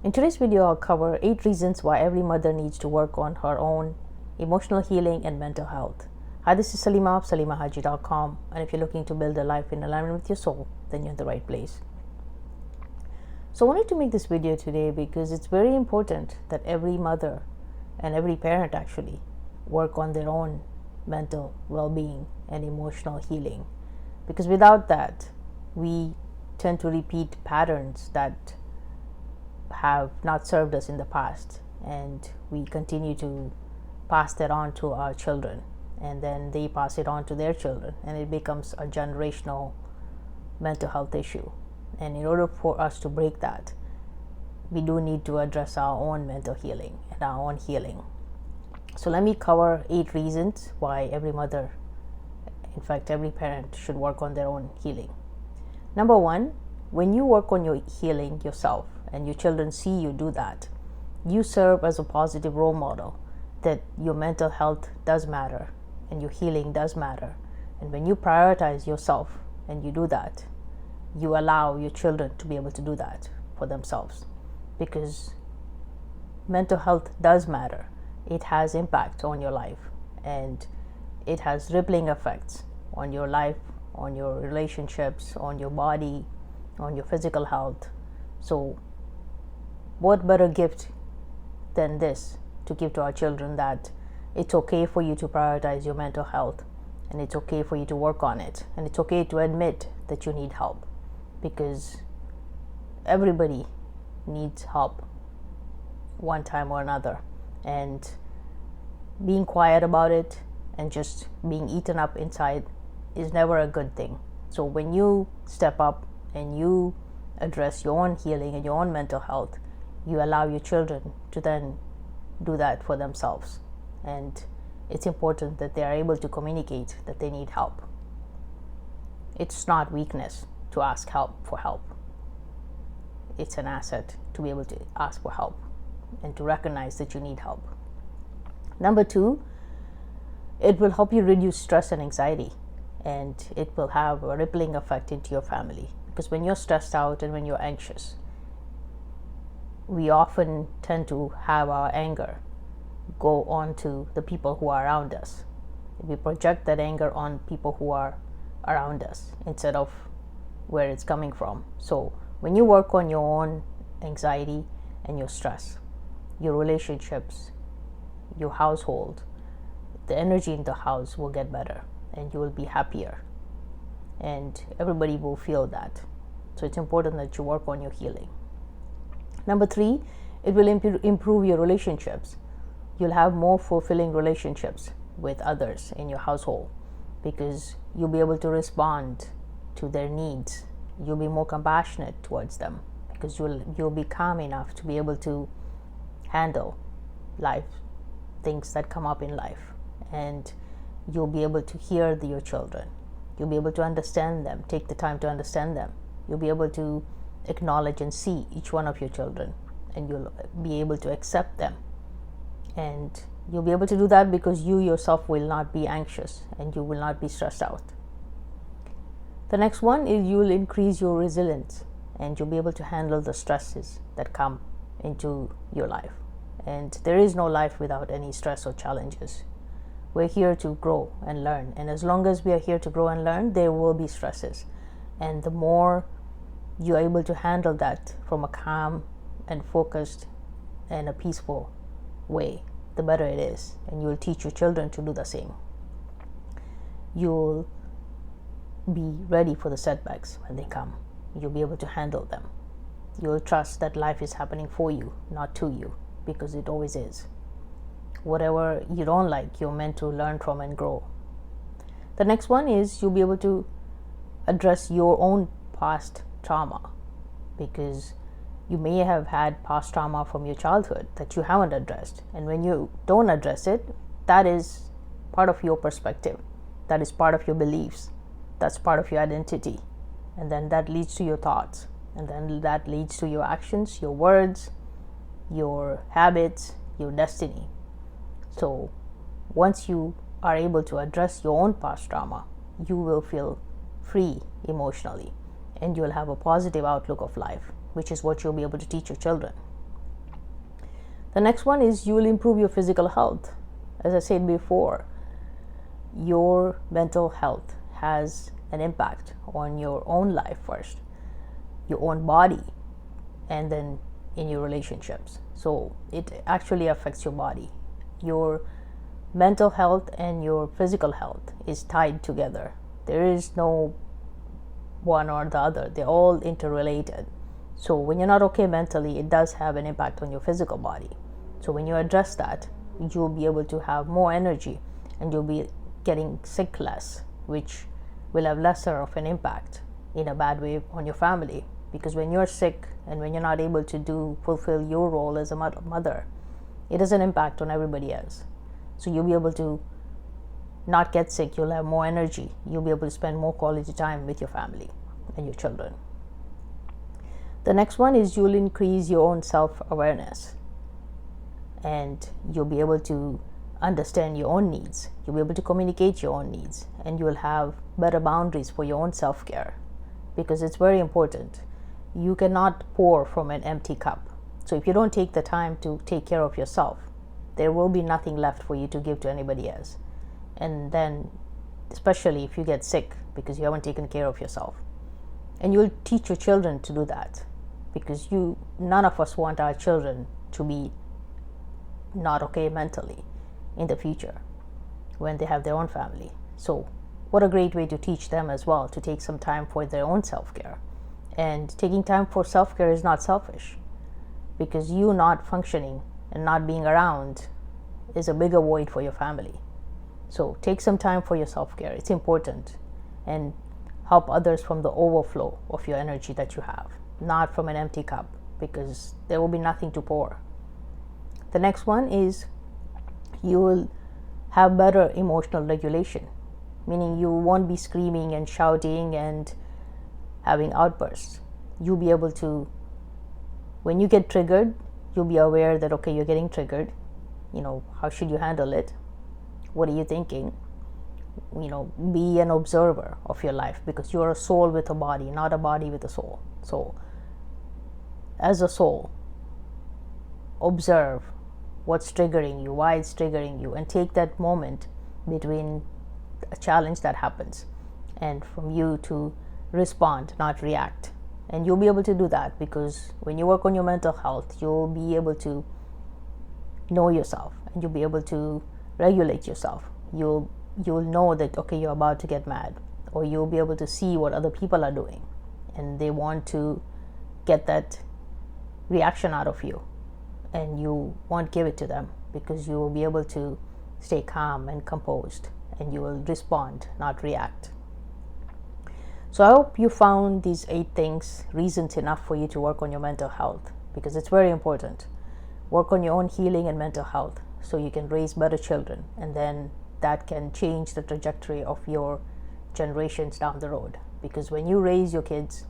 In today's video, I'll cover 8 reasons why every mother needs to work on her own emotional healing and mental health. Hi, this is SALIMAH of SALIMAHhaji.com, and if you're looking to build a life in alignment with your soul, then you're in the right place. So I wanted to make this video today because it's very important that every mother and every parent actually work on their own mental well-being and emotional healing, because without that we tend to repeat patterns that have not served us in the past, and we continue to pass that on to our children, and then they pass it on to their children, and it becomes a generational mental health issue. And in order for us to break that, we do need to address our own mental healing and our own healing. So let me cover 8 reasons why every mother, in fact every parent, should work on their own healing. Number 1, when you work on your healing yourself and your children see you do that, you serve as a positive role model that your mental health does matter and your healing does matter. And when you prioritize yourself and you do that, you allow your children to be able to do that for themselves, because mental health does matter. It has impact on your life, and it has rippling effects on your life, on your relationships, on your body, on your physical health. So what better gift than this to give to our children, that it's okay for you to prioritize your mental health, and it's okay for you to work on it, and it's okay to admit that you need help, because everybody needs help one time or another, and being quiet about it and just being eaten up inside is never a good thing. So when you step up and you address your own healing and your own mental health, you allow your children to then do that for themselves. And it's important that they are able to communicate that they need help. It's not weakness to ask for help. It's an asset to be able to ask for help and to recognize that you need help. Number 2, it will help you reduce stress and anxiety, and it will have a rippling effect into your family. Because when you're stressed out and when you're anxious, we often tend to have our anger go on to the people who are around us. We project that anger on people who are around us instead of where it's coming from. So when you work on your own anxiety and your stress, your relationships, your household, the energy in the house will get better, and you will be happier, and everybody will feel that. So it's important that you work on your healing. Number 3, it will improve your relationships. You'll have more fulfilling relationships with others in your household, because you'll be able to respond to their needs. You'll be more compassionate towards them, because you'll be calm enough to be able to handle life, things that come up in life, and you'll be able to hear your children. You'll be able to understand them, take the time to understand them. You'll be able to acknowledge and see each one of your children, and you'll be able to accept them. And you'll be able to do that because you yourself will not be anxious and you will not be stressed out. The next one is you will increase your resilience, and you'll be able to handle the stresses that come into your life. And there is no life without any stress or challenges. We're here to grow and learn, and as long as we are here to grow and learn, there will be stresses. And the more you're able to handle that from a calm and focused and a peaceful way, the better it is. And you'll teach your children to do the same. You'll be ready for the setbacks when they come. You'll be able to handle them. You'll trust that life is happening for you, not to you, because it always is. Whatever you don't like, you're meant to learn from and grow. The next one is you'll be able to address your own past trauma, because you may have had past trauma from your childhood that you haven't addressed. And when you don't address it, that is part of your perspective. That is part of your beliefs. That's part of your identity. And then that leads to your thoughts. And then that leads to your actions, your words, your habits, your destiny. So once you are able to address your own past trauma, you will feel free emotionally, and you'll have a positive outlook of life, which is what you'll be able to teach your children. The next one is you will improve your physical health. As I said before, your mental health has an impact on your own life first, your own body, and then in your relationships. So it actually affects your body. Your mental health and your physical health is tied together. There is no one or the other, they're all interrelated. So when you're not okay mentally, it does have an impact on your physical body. So when you address that, you'll be able to have more energy and you'll be getting sick less, which will have lesser of an impact in a bad way on your family. Because when you're sick and when you're not able to fulfill your role as a mother, it has an impact on everybody else. So you'll be able to not get sick, you'll have more energy, you'll be able to spend more quality time with your family and your children. The next one is you'll increase your own self-awareness, and you'll be able to understand your own needs, you'll be able to communicate your own needs, and you will have better boundaries for your own self-care, because it's very important. You cannot pour from an empty cup. So if you don't take the time to take care of yourself, there will be nothing left for you to give to anybody else. And then, especially if you get sick because you haven't taken care of yourself. And you'll teach your children to do that, because none of us want our children to be not okay mentally in the future when they have their own family. So what a great way to teach them as well, to take some time for their own self-care. And taking time for self-care is not selfish, because you not functioning and not being around is a bigger void for your family. So take some time for your self-care. It's important. And help others from the overflow of your energy that you have, not from an empty cup, because there will be nothing to pour. The next one is you will have better emotional regulation, meaning you won't be screaming and shouting and having outbursts. You'll be able to, when you get triggered, you'll be aware that, okay, you're getting triggered. How should you handle it? What are you thinking? Be an observer of your life, because you're a soul with a body, not a body with a soul. So as a soul, observe what's triggering you, why it's triggering you, and take that moment between a challenge that happens and from you to respond, not react. And you'll be able to do that, because when you work on your mental health, you'll be able to know yourself and you'll be able to regulate yourself. You'll know that, okay, you're about to get mad, or you'll be able to see what other people are doing and they want to get that reaction out of you, and you won't give it to them, because you will be able to stay calm and composed, and you will respond, not react. So I hope you found these 8 things reasons enough for you to work on your mental health, because it's very important. Work on your own healing and mental health so you can raise better children, and then that can change the trajectory of your generations down the road. Because when you raise your kids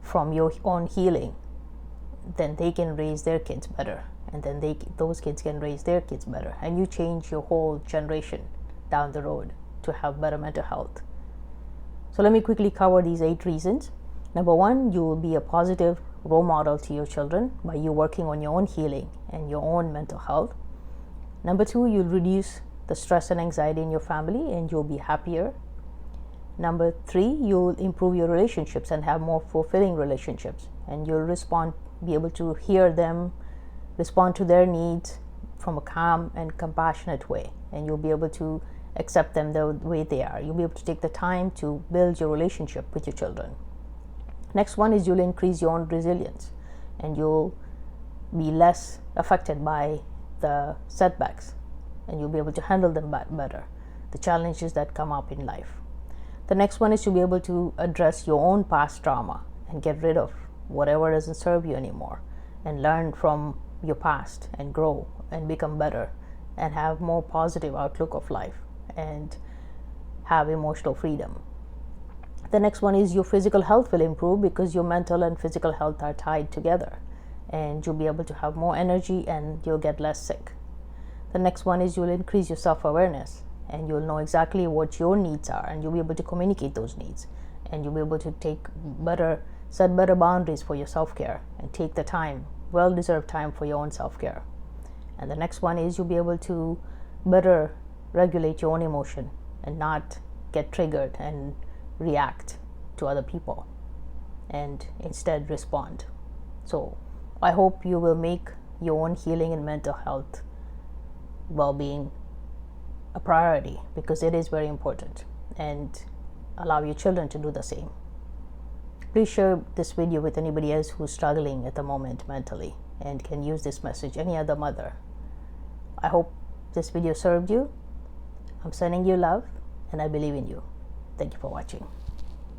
from your own healing, then they can raise their kids better, and then those kids can raise their kids better, and you change your whole generation down the road to have better mental health. So let me quickly cover these 8 reasons. Number 1, you will be a positive role model to your children by you working on your own healing and your own mental health. Number 2, you'll reduce the stress and anxiety in your family and you'll be happier. Number 3, you'll improve your relationships and have more fulfilling relationships, and you'll be able to hear them, respond to their needs from a calm and compassionate way, and you'll be able to accept them the way they are. You'll be able to take the time to build your relationship with your children. Next one is you'll increase your own resilience, and you'll be less affected by the setbacks, and you'll be able to handle them better, the challenges that come up in life. The next one is to be able to address your own past trauma and get rid of whatever doesn't serve you anymore, and learn from your past and grow and become better and have more positive outlook of life and have emotional freedom. The next one is your physical health will improve, because your mental and physical health are tied together, and you'll be able to have more energy and you'll get less sick. The next one is you'll increase your self-awareness, and you'll know exactly what your needs are, and you'll be able to communicate those needs, and you'll be able to take better Set better boundaries for your self-care and take the time, well-deserved time for your own self-care. And the next one is you'll be able to better regulate your own emotion and not get triggered and react to other people, and instead respond. So I hope you will make your own healing and mental health well-being a priority, because it is very important, and allow your children to do the same. Please share this video with anybody else who's struggling at the moment mentally and can use this message, any other mother. I hope this video served you. I'm sending you love, and I believe in you. Thank you for watching.